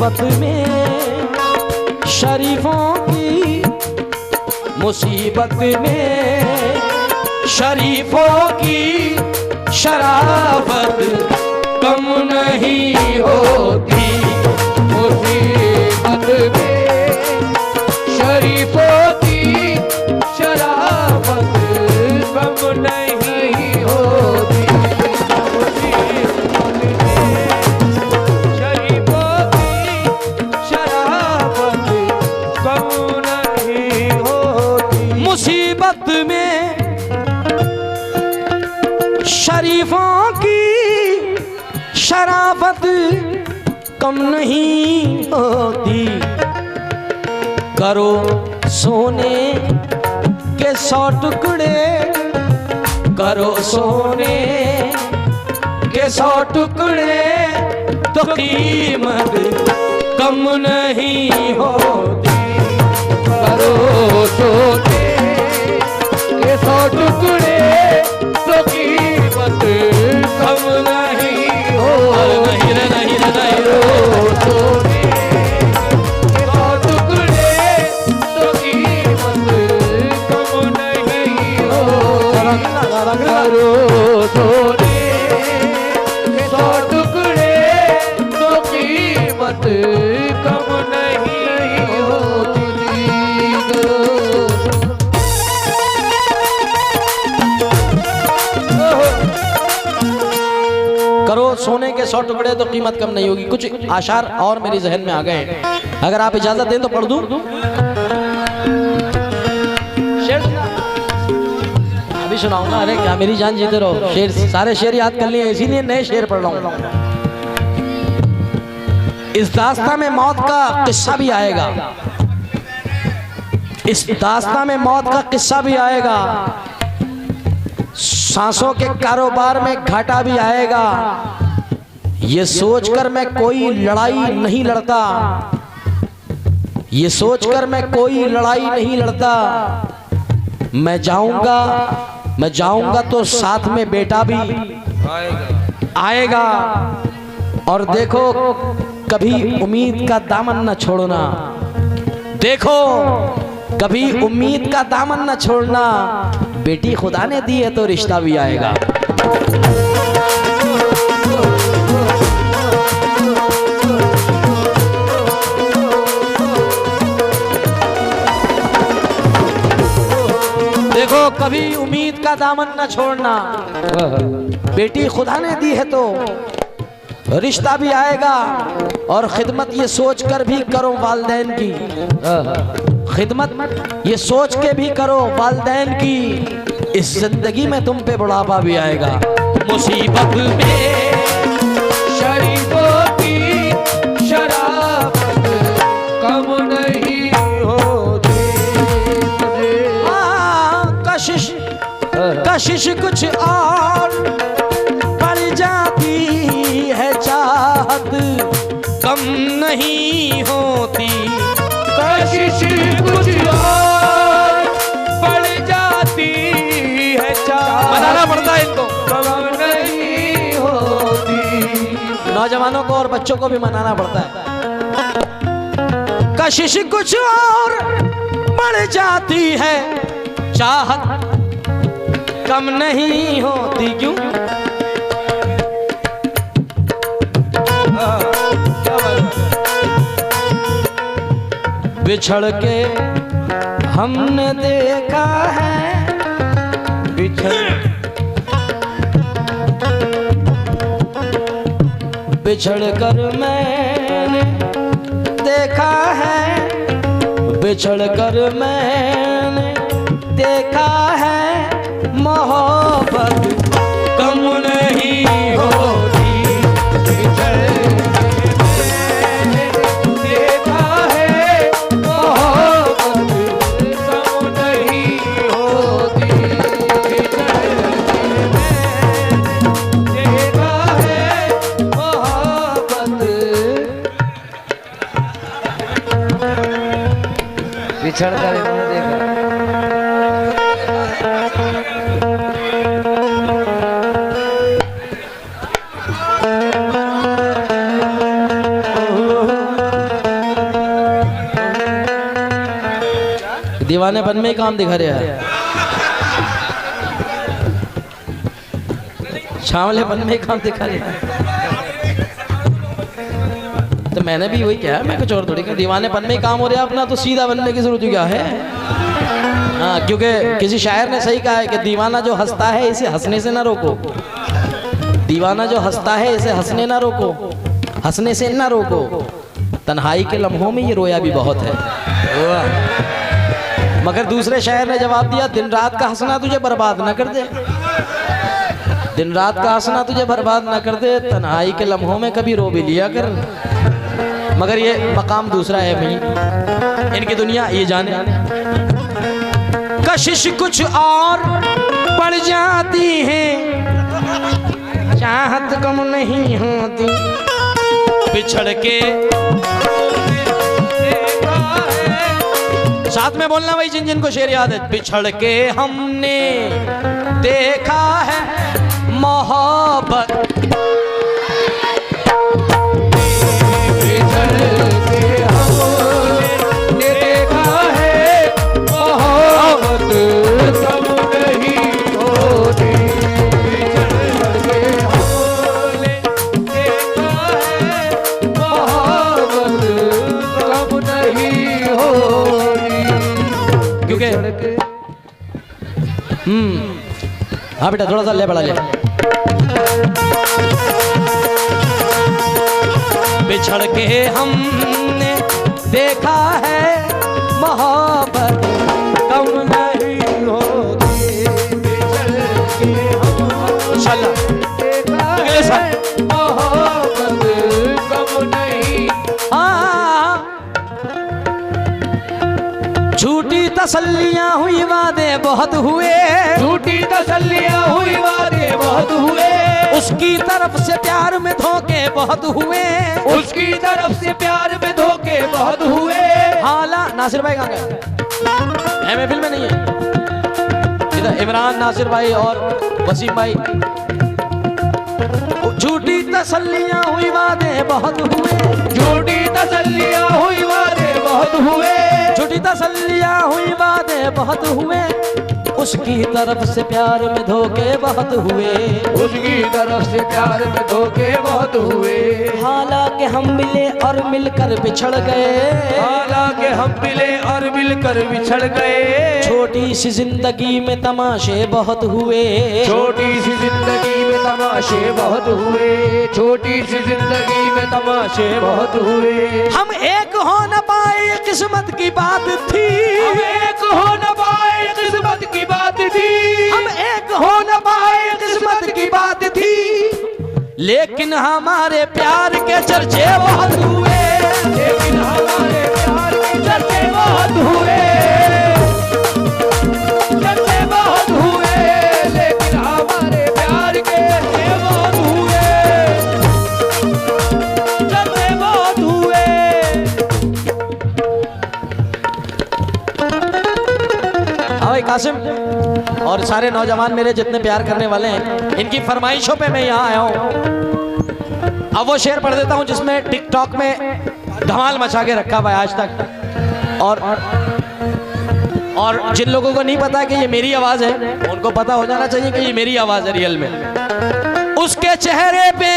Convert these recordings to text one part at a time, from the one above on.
मुसीबत में शरीफों की, मुसीबत में शरीफों की शराफत कम नहीं होती। मुसीबत में शरीफों की शराफत कम नहीं होती। शरीफों की शराफत कम नहीं होती। मुसीबत में शरीफों की शराफत कम नहीं होती। करो सोने के 100 टुकड़े, करो सोने के 100 टुकड़े, तो कीमत कम नहीं होती। करो सोने के 100 टुकड़े, तो कीमत कम नहीं हो। नहीं रे नहीं रे नहीं रो सोने के 100 टुकड़े, तो कीमत कम नहीं हो। करो सोने के 100 टुकड़े, तो कीमत कम नहीं होती। करो सोने के 100 टुकड़े तो कीमत कम नहीं होगी। कुछ आशार और मेरे जहन में आ गए हैं, अगर आप इजाजत दें तो पढ़ दूं। शेर अभी सुनाऊंगा। अरे क्या मेरी जान जीते रहो। शेर सारे शेर याद कर लिए, इसीलिए नए शेर पढ़ रहा हूं। इस दास्तां में मौत का किस्सा भी आएगा, इस दास्तां में मौत का किस्सा भी आएगा। सांसों के कारोबार में घाटा भी आएगा। ये सोचकर मैं कोई लड़ाई नहीं लड़ता, ये सोचकर मैं कोई लड़ाई नहीं लड़ता। मैं जाऊंगा तो साथ में बेटा भी आएगा। और देखो कभी उम्मीद का दामन न छोड़ना, देखो कभी उम्मीद का दामन न छोड़ना। बेटी खुदा ने दी है तो रिश्ता भी आएगा। देखो कभी उम्मीद का दामन न छोड़ना। बेटी खुदा ने दी है तो रिश्ता भी आएगा। और खिदमत ये सोच कर भी करो वालिदैन की, खिदमत ये सोच के भी करो वालिदैन की। इस जिंदगी में तुम पे बुढ़ापा भी आएगा। मुसीबत में शरीफों की शराफत कम नहीं होती। कशिश कुछ और पड़ जाती है, चाहत कम नहीं होती। कशिश कुछ और पड़ जाती है, चाहत मनाना पड़ता है इनको, कम नहीं होती। नौजवानों को और बच्चों को भी मनाना पड़ता है। कशिश कुछ और बढ़ जाती है, चाहत कम नहीं होती। क्यों? बिछड़ के हमने देखा है, बिछड़ कर मैंने देखा है, बिछड़ कर मैंने देखा है। मोहब्बत कम नहीं होती। मैंने देखा है, मोहब्बत कम नहीं होती। देखा है मोहब्बत, बिछड़ कर इन्होंने देखा। दीवानेपन में ही काम दिखा रहा है, छावलेपन में ही काम दिखा रहा है। तो मैंने भी वही कहा, मैं कुछ और थोड़ी कर, दीवानेपन में ही काम हो रहा है अपना, तो सीधा बनने की जरूरत क्या है। हाँ, क्योंकि किसी शायर ने सही कहा है कि दीवाना जो हंसता है इसे हंसने से ना रोको, दीवाना जो हंसता है इसे हंसने ना रोको, हंसने से ना रोको, तन्हाई के लम्हों में ये रोया भी बहुत है। मगर दूसरे शायर ने जवाब दिया, दिन रात का हंसना तुझे बर्बाद ना कर दे, दिन रात का हंसना तुझे बर्बाद ना कर दे, तन्हाई के लम्हों में कभी रो भी लिया कर। मगर ये मकाम दूसरा है भाई, इनकी दुनिया ये जाने। कशिश कुछ और पड़ जाती है, चाहत कम नहीं होती, बिछड़ के साथ में बोलना भाई जिन जिन को शेर याद है। बिछड़ के हमने देखा है मोहब्बत, हाँ बेटा थोड़ा सा ले बड़ा ले। बिछड़ के हमने देखा है मोहब्बत कम नहीं होगी, बिछड़ के हमने देखा है मोहब्बत कम नहीं। झूठी तसल्लियां हुई वादे बहुत हुए, झूठी तसल्लियां हुई वादे बहुत हुए, उसकी तरफ से प्यार में धोखे बहुत हुए, उसकी तरफ से प्यार में धोखे बहुत हुए। हाला नासिर भाई कहाँ गए? महफिल में नहीं है, इधर इमरान नासिर भाई और वसीम भाई। झूठी तसल्लियां हुई वादे बहुत हुए, झूठी तसल्लियां हुई वादे बहुत हुए, झूठी तसल्लियां हुई वादे बहुत हुए, उसकी तरफ से प्यार में धोखे बहुत हुए, उसकी तरफ से प्यार में धोखे बहुत हुए। हालांकि हम मिले और मिलकर बिछड़ गए, हालांकि हम मिले और मिलकर बिछड़ गए, छोटी सी जिंदगी में तमाशे बहुत हुए, छोटी सी जिंदगी में तमाशे बहुत हुए, छोटी सी जिंदगी में तमाशे बहुत हुए। हम एक हो न पाए किस्मत की बात थी, हम एक हो न पाए किस्मत की बात थी, हम एक हो न पाए किस्मत की बात थी, लेकिन हमारे प्यार के चर्चे बहुत हुए, लेकिन हमारे प्यार के चर्चे बहुत हुए, चर्चे बहुत हुए, लेकिन हमारे प्यार के चर्चे बहुत हुए, चर्चे बहुत हुए। भाई कासिम और सारे नौजवान मेरे जितने प्यार करने वाले हैं, इनकी फरमाइशों पे मैं यहाँ आया हूँ। अब वो शेर पढ़ देता हूँ जिसमें टिकटॉक में धमाल मचा के रखा हुआ है आज तक, और जिन लोगों को नहीं पता कि ये मेरी आवाज है उनको पता हो जाना चाहिए कि ये मेरी आवाज है रियल में। उसके चेहरे पे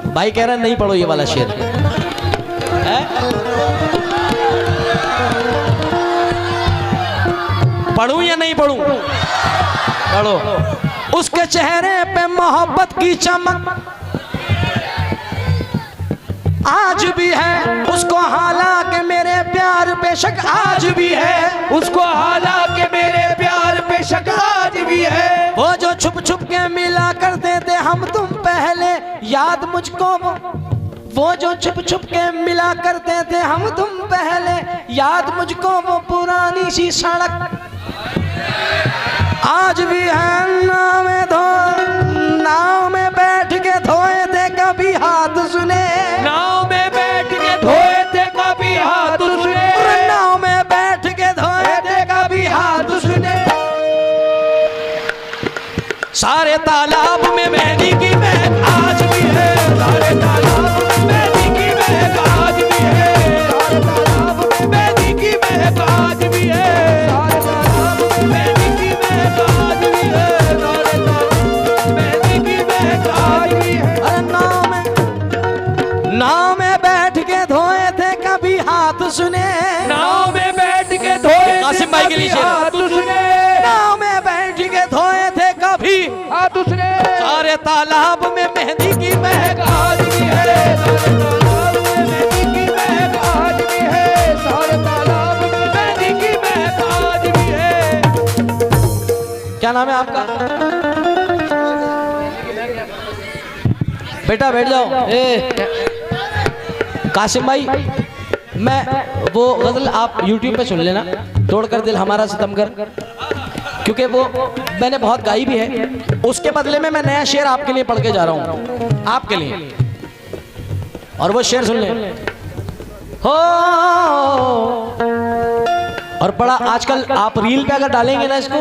भाई कह रहा नहीं पढ़ो ये वाला शेर है? पढ़ूं या नहीं पढ़ूं? पढ़ो। उसके चेहरे पे मोहब्बत की चमक आज भी है, उसको हालांकि मेरे प्यार पे शक आज भी है, उसको हालांकि मेरे प्यार पे शक आज भी है। वो जो छुप छुप के मिला करते थे हम तुम पहले, याद मुझको वो जो छुप छुप के मिला करते थे हम तुम पहले, याद मुझको वो पुरानी सी सड़क आज भी है। नाव में बैठ के धोए थे कभी हाथ सुने, नाव में बैठ के धोए थे कभी हाथ सुने, नाव में बैठ के धोए थे कभी हाथ सुने। सारे तालाब में मेहंदी की महक आज भी है, सारे तालाब में मेहंदी की महक आज भी सारे तालाब में मेहंदी की महक आज भी है, सारे तालाब में मेहंदी की महक आज भी है, सारे तालाब में मेहंदी की महक आज भी है। क्या नाम है आपका? बेटा बैठ जाओ। कासिम भाई, मैं वो गजल आप YouTube पे सुन लेना, तोड़कर दिल हमारा सितमगर, क्योंकि वो मैंने बहुत गाई भी है। उसके बदले में मैं नया शेर आपके लिए पढ़ के जा रहा हूँ, आपके लिए, और वो शेर सुन ले। हो और बड़ा आजकल आप रील पे अगर डालेंगे ना इसको,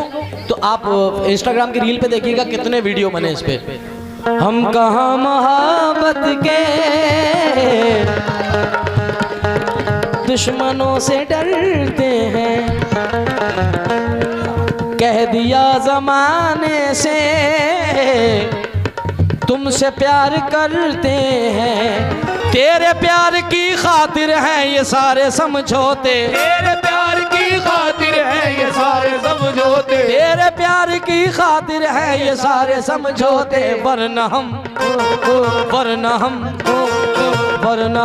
तो आप इंस्टाग्राम की रील पे देखिएगा कितने वीडियो बने इस पे। हम कहाँ मोहब्बत के दुश्मनों से डरते हैं, कह दिया जमाने से तुमसे प्यार करते हैं, तेरे प्यार की खातिर हैं ये सारे समझौते, तेरे प्यार की खातिर हैं ये सारे समझौते, तेरे प्यार की खातिर हैं ये सारे समझौते, वरना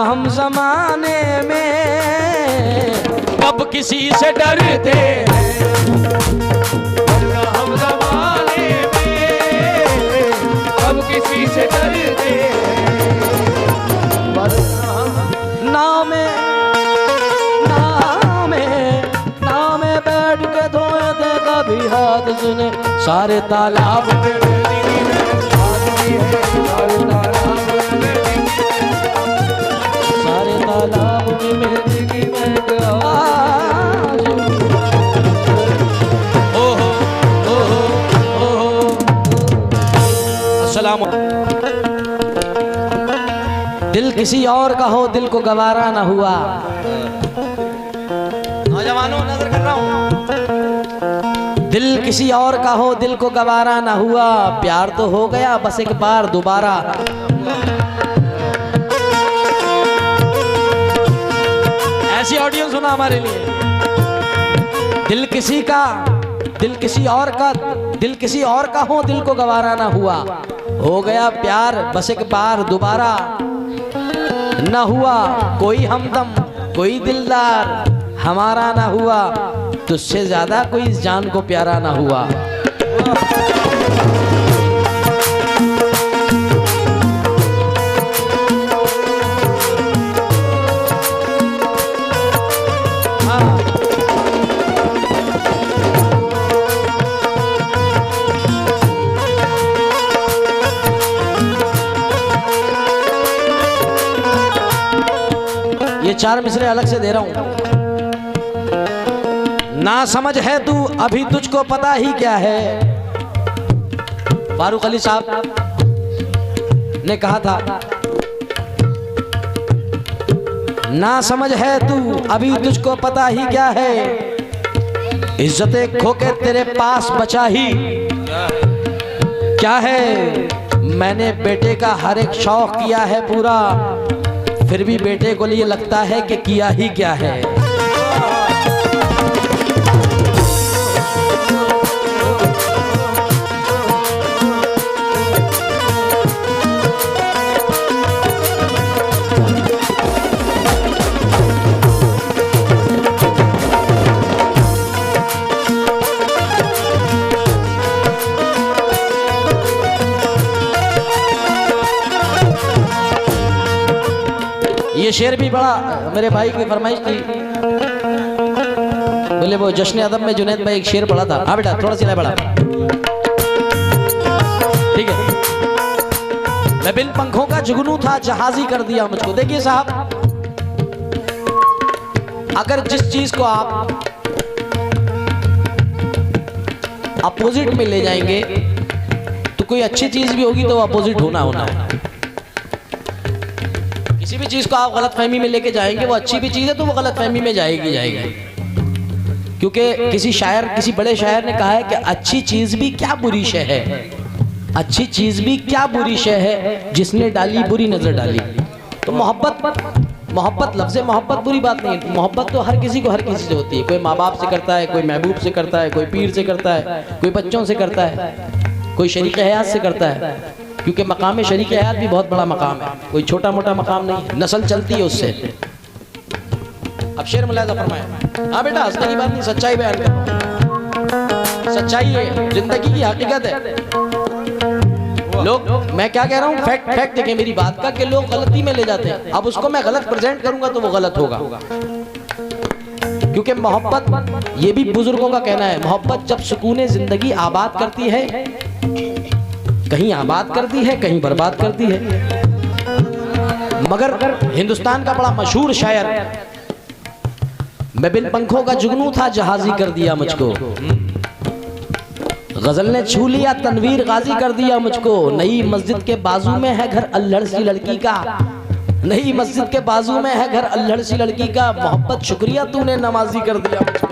हम जमाने में कब किसी से डरते हैं, वरना हम जमाने में कब किसी से डरते हैं, नाम बैठ के धोए थे कभी हाथ सुने, सारे तालाब में सारे तालाब में मेहंदी की महक आज। ओहो ओहो ओहो। अस्सलाम। दिल किसी और का हो दिल को गवारा ना हुआ। नौजवानों नजर कर रहा हूं। दिल किसी और का हो दिल को गवारा ना हुआ, प्यार तो हो गया बस एक बार दोबारा। ऐसी ऑडियो सुना हमारे लिए। दिल किसी और का हो दिल को गवारा ना हुआ, हो गया प्यार बस एक बार दोबारा। न हुआ कोई हमदम कोई दिलदार हमारा ना हुआ, तुझसे ज्यादा कोई इस जान को प्यारा ना हुआ। ये 4 मिसरे अलग से दे रहा हूं। ना समझ है तू अभी तुझको पता ही क्या है, फारूक अली साहब ने कहा था, ना समझ है तू अभी तुझको पता ही क्या है, इज्जतें खो के तेरे पास बचा ही क्या है। मैंने बेटे का हर एक शौक किया है पूरा, फिर भी बेटे को लिए लगता है कि किया ही क्या है। ये शेर भी बड़ा मेरे भाई की फरमाइश थी, बोले वो जश्न अदब में जुनैद भाई एक शेर पढ़ा था। हाँ बेटा थोड़ा सी पढ़ा, ठीक है। मैं बिन पंखों का जुगनू था जहाजी कर दिया मुझको। देखिए साहब, अगर जिस चीज को आप अपोजिट में ले जाएंगे तो कोई अच्छी चीज भी होगी तो वो अपोजिट होना है। किसी भी चीज को आप गलतफहमी में लेके जाएंगे, वो अच्छी भी चीज है तो वो गलतफहमी में जाएगी। क्योंकि किसी बड़े शायर ने कहा है कि अच्छी चीज भी क्या बुरी शय है, अच्छी चीज भी क्या बुरी शय है जिसने डाली बुरी नजर डाली। तो मोहब्बत लफ्ज़ मोहब्बत बुरी बात नहीं है। मोहब्बत तो हर किसी को हर किसी से होती है। कोई माँ बाप से करता है, कोई महबूब से करता है, कोई पीर से करता है, कोई बच्चों से करता है, कोई शरीक हयात से करता है। क्योंकि मकाम शरीक हयात भी बहुत बड़ा मकाम है, कोई छोटा मोटा मकाम नहीं है, नस्ल चलती है उससे। अब शेर मुलाहिजा फरमाया। हाँ बेटा हंसने की बात नहीं, सच्चाई बयान कर रहा हूं, सच्चाई है, जिंदगी की हकीकत है। लोग, मैं क्या कह रहा हूँ, फैक्ट देखें मेरी बात का, कि लोग गलती में ले जाते हैं। अब उसको मैं गलत प्रेजेंट करूंगा तो वो गलत होगा, क्योंकि मोहब्बत, ये भी बुजुर्गों का कहना है, मोहब्बत जब सुकून जिंदगी आबाद करती है, कहीं आबाद करती है कहीं बर्बाद करती है। मगर हिंदुस्तान का बड़ा मशहूर शायर, मैं बिन पंखों का जुगनू था जहाजी कर दिया मुझको, गजल ने छू लिया तनवीर गाजी कर दिया मुझको। नई मस्जिद के बाजू में है घर अल्हड़ सी लड़की का, नई मस्जिद के बाजू में है घर अल्हड़ सी लड़की का, मोहब्बत शुक्रिया तूने नमाजी कर दिया मुझको।